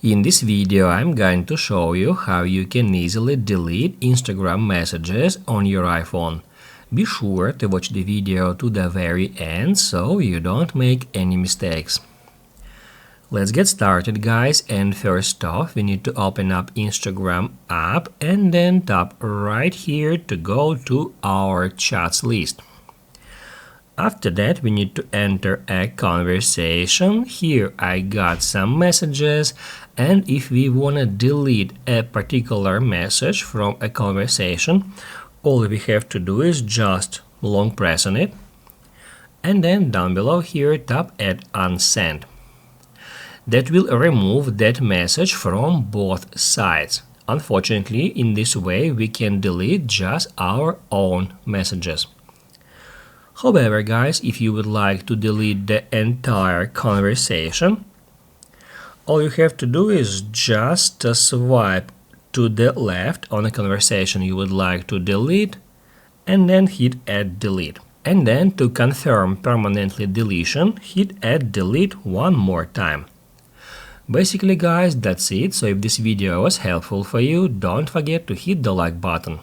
In this video, I'm going to show you how you can easily delete Instagram messages on your iPhone. Be sure to watch the video to the very end so you don't make any mistakes. Let's get started, guys, and first off we need to open up Instagram app and then tap right here to go to our chats list. After that, we need to enter a conversation. Here I got some messages, and if we want to delete a particular message from a conversation, all we have to do is just long press on it, and then down below here tap Add Unsend. That will remove that message from both sides. Unfortunately, in this way we can delete just our own messages. However, guys, if you would like to delete the entire conversation, all you have to do is just swipe to the left on the conversation you would like to delete and then hit Add Delete. And then to confirm permanently deletion, hit Add Delete one more time. Basically, guys, that's it. So if this video was helpful for you, don't forget to hit the like button.